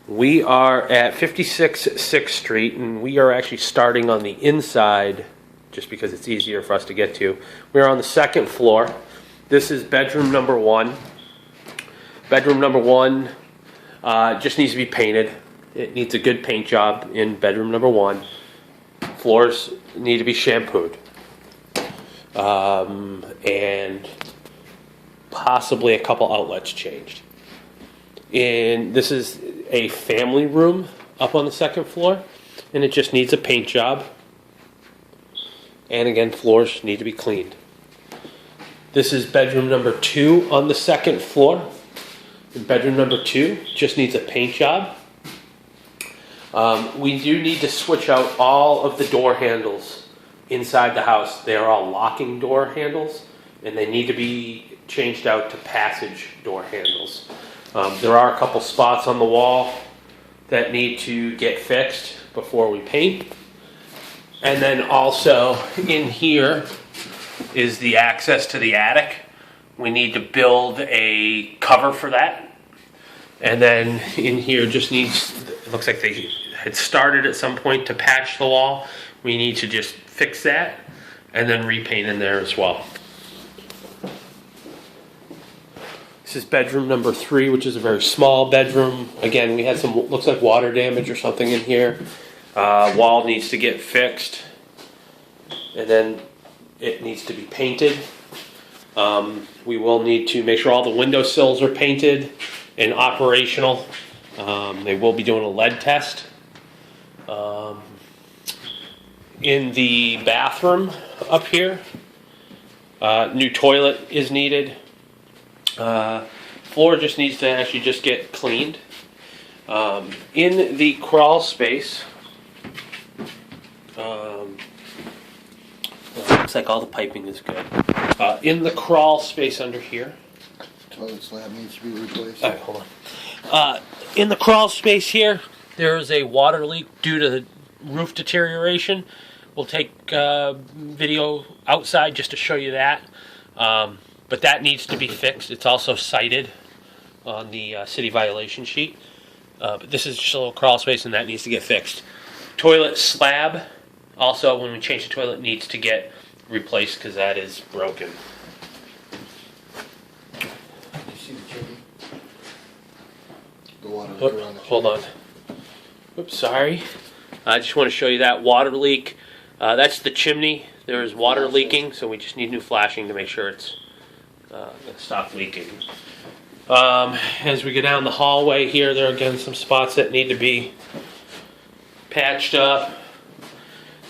We are at 56 6th Street, and we are actually starting on the inside just because it's easier for us to get to. We're on the second floor. This is bedroom number one. Bedroom number one just needs to be painted. It needs a good paint job in bedroom number one. Floors need to be shampooed. And possibly a couple outlets changed. And this is a family room up on the second floor, and it just needs a paint job. And again, floors need to be cleaned. This is bedroom number two on the second floor. And bedroom number two just needs a paint job. We do need to switch out all of the door handles inside the house. They are all locking door handles, and they need to be changed out to passage door handles. There are a couple spots on the wall that need to get fixed before we paint. And then also in here is the access to the attic. We need to build a cover for that. And then in here just needs, it looks like they had started at some point to patch the wall. We need to just fix that and then repaint in there as well. This is bedroom number three, which is a very small bedroom. Again, we had some, looks like water damage or something in here. Wall needs to get fixed, and then it needs to be painted. We will need to make sure all the windowsills are painted and operational. They will be doing a lead test. In the bathroom up here, new toilet is needed. Floor just needs to actually just get cleaned. In the crawl space, looks like all the piping is good. In the crawl space under here, toilet slab needs to be replaced. all right, hold on. In the crawl space here, there is a water leak due to the roof deterioration. We'll take video outside just to show you that. But that needs to be fixed. It's also cited on the city violation sheet. But this is just a little crawl space, and that needs to get fixed. Toilet slab, also when we change the toilet, needs to get replaced because that is broken. You see the chimney? The water leak Oop, around the hold on. Oops, sorry. I just want to show you that water leak. That's the chimney. There is water leaking, so we just need new flashing to make sure it's going to stop leaking. As we go down the hallway here, there are again some spots that need to be patched up.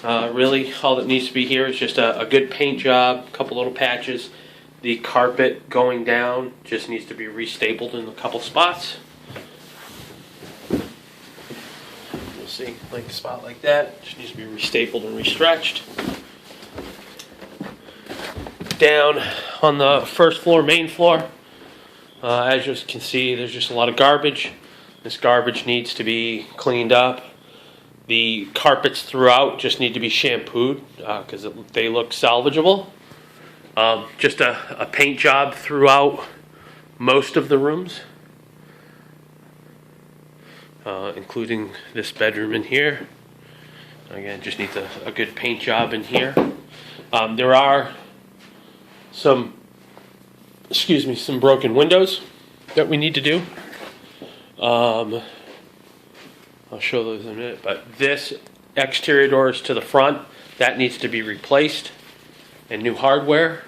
Really, all that needs to be here is just a good paint job, a couple little patches. The carpet going down just needs to be restapled in a couple spots. You'll see, like a spot like that, just needs to be restapled and restretched. Down on the first floor, main floor, as you can see, there's just a lot of garbage. This garbage needs to be cleaned up. The carpets throughout just need to be shampooed because they look salvageable. Just a paint job throughout most of the rooms, including this bedroom in here. Again, just needs a good paint job in here. There are some broken windows that we need to do. I'll show those in a minute, but this exterior doors to the front, that needs to be replaced and new hardware.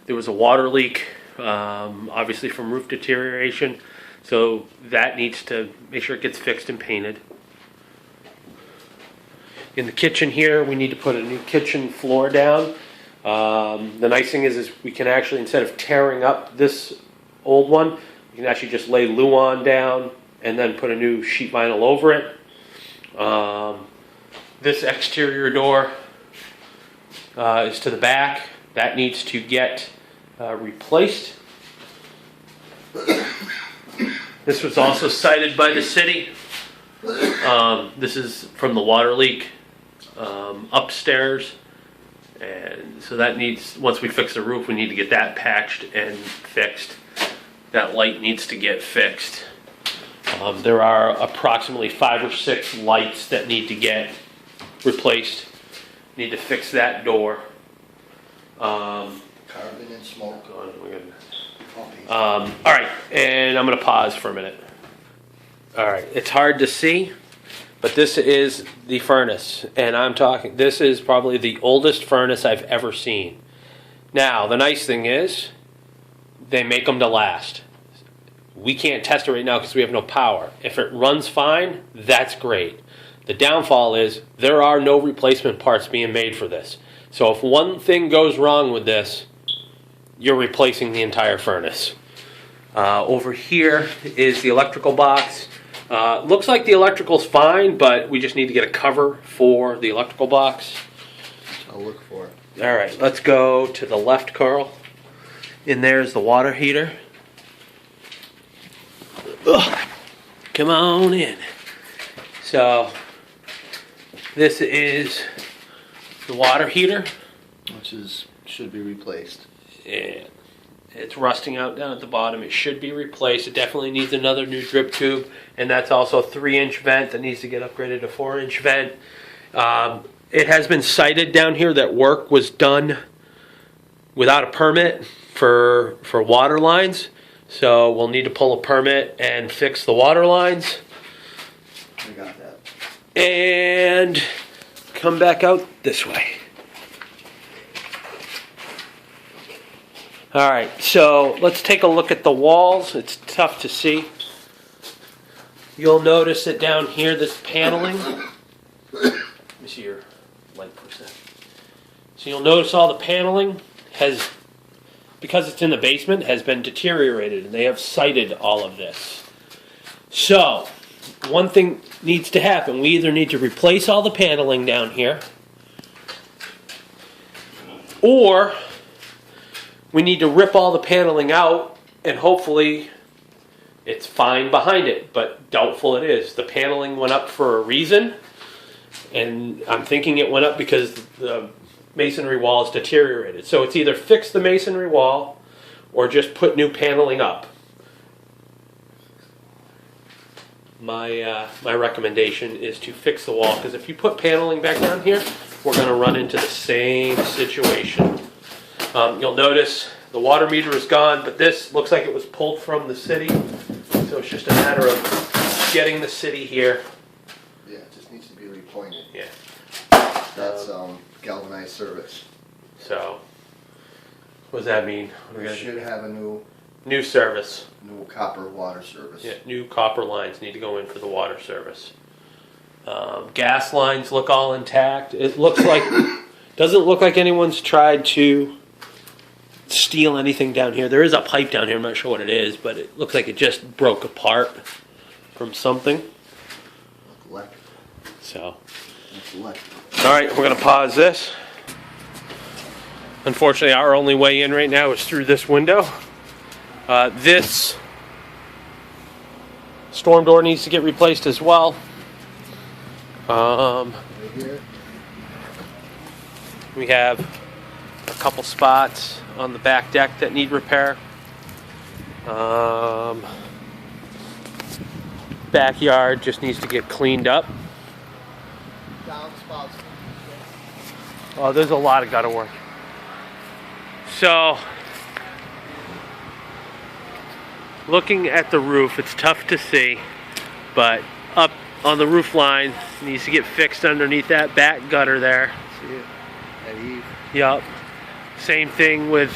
There was a water leak, obviously from roof deterioration, so that needs to make sure it gets fixed and painted. In the kitchen here, we need to put a new kitchen floor down. The nice thing is we can actually, instead of tearing up this old one, we can actually just lay Luan down and then put a new sheet vinyl over it. This exterior door is to the back. That needs to get replaced. This was also cited by the city. This is from the water leak upstairs. And so that needs, once we fix the roof, we need to get that patched and fixed. That light needs to get fixed. There are approximately 5 or 6 lights that need to get replaced. Need to fix that door. Carbon and smoke. All right, and I'm going to pause for a minute. All right, it's hard to see, but this is the furnace, and this is probably the oldest furnace I've ever seen. Now, the nice thing is, they make them to last. We can't test it right now because we have no power. If it runs fine, that's great. The downfall is there are no replacement parts being made for this. So if one thing goes wrong with this, you're replacing the entire furnace. Over here is the electrical box. Looks like the electrical's fine, but we just need to get a cover for the electrical box. I'll look for it. All right, let's go to the left, Carl. In there is the water heater. Ugh. Come on in. So, this is the water heater. Which should be replaced. Yeah. It's rusting out down at the bottom. It should be replaced. It definitely needs another new drip tube. And that's also a 3-inch vent that needs to get upgraded to 4-inch vent. It has been cited down here that work was done without a permit for water lines. So we'll need to pull a permit and fix the water lines. I got that. And come back out this way. All right, so let's take a look at the walls. It's tough to see. You'll notice that down here, this paneling. Let me see your light for a second. So you'll notice all the paneling has, because it's in the basement, has been deteriorated, and they have cited all of this. So, one thing needs to happen. We either need to replace all the paneling down here, or we need to rip all the paneling out, and hopefully it's fine behind it, but doubtful it is. The paneling went up for a reason, and I'm thinking it went up because the masonry wall is deteriorated. So it's either fix the masonry wall or just put new paneling up. My recommendation is to fix the wall, because if you put paneling back down here, we're going to run into the same situation. You'll notice the water meter is gone, but this looks like it was pulled from the city. So it's just a matter of getting the city here. Yeah, it just needs to be repointed. Yeah. That's galvanized service. So, what does that mean? We should have a new service. New copper water service. Yeah, new copper lines need to go in for the water service. Gas lines look all intact. It looks like, doesn't look like anyone's tried to steal anything down here. There is a pipe down here. I'm not sure what it is, but it looks like it just broke apart from something. Electrical. So, That's electrical. all right, we're going to pause this. Unfortunately, our only way in right now is through this window. This storm door needs to get replaced as well. Right here. We have a couple spots on the back deck that need repair. Backyard just needs to get cleaned up. Downspouts. Oh, there's a lot of gutter work. So, looking at the roof, it's tough to see, but up on the roof line needs to get fixed underneath that back gutter there. See it? At eve. Yup. Same thing with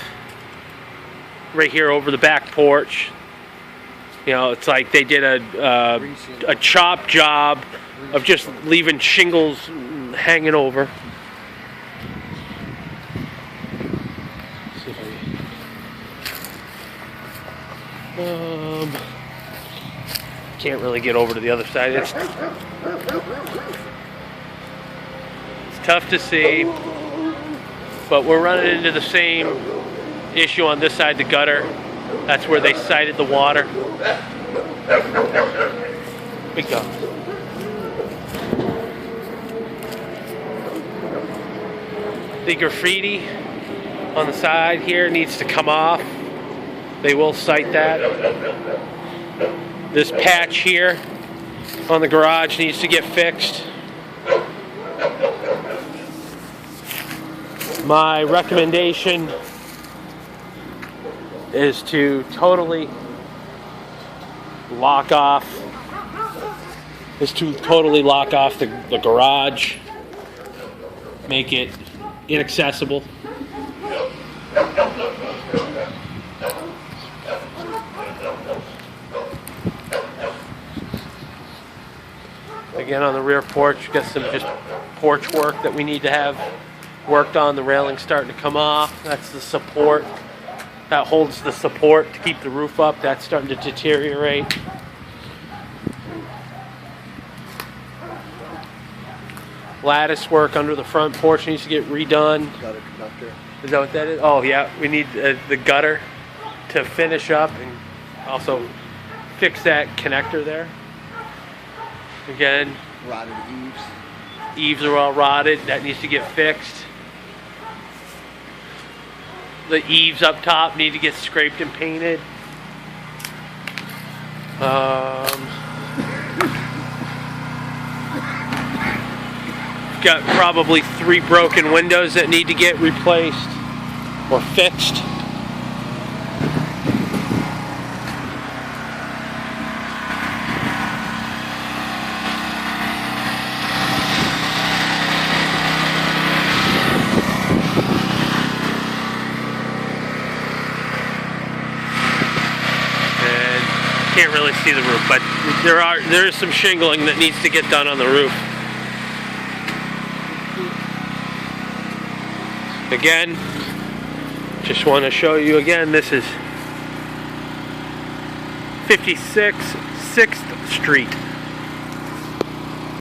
right here over the back porch. You know, it's like they did a chop job of just leaving shingles hanging over. Can't really get over to the other side. It's tough to see, but we're running into the same issue on this side, the gutter. That's where they sited the water. Big go. The graffiti on the side here needs to come off. They will cite that. This patch here on the garage needs to get fixed. My recommendation is to totally lock off the garage, make it inaccessible. Again, on the rear porch, got some just porch work that we need to have worked on. The railing's starting to come off. That's the support. That holds the support to keep the roof up. That's starting to deteriorate. Lattice work under the front porch needs to get redone. Gutter conductor. Is that what that is? Oh yeah, we need the gutter to finish up and also fix that connector there. Again, Rotted eaves. eaves are all rotted. That needs to get fixed. The eaves up top need to get scraped and painted. Got probably 3 broken windows that need to get replaced or fixed. Can't really see the roof, but there is some shingling that needs to get done on the roof. Again, just want to show you again, this is 56 6th Street.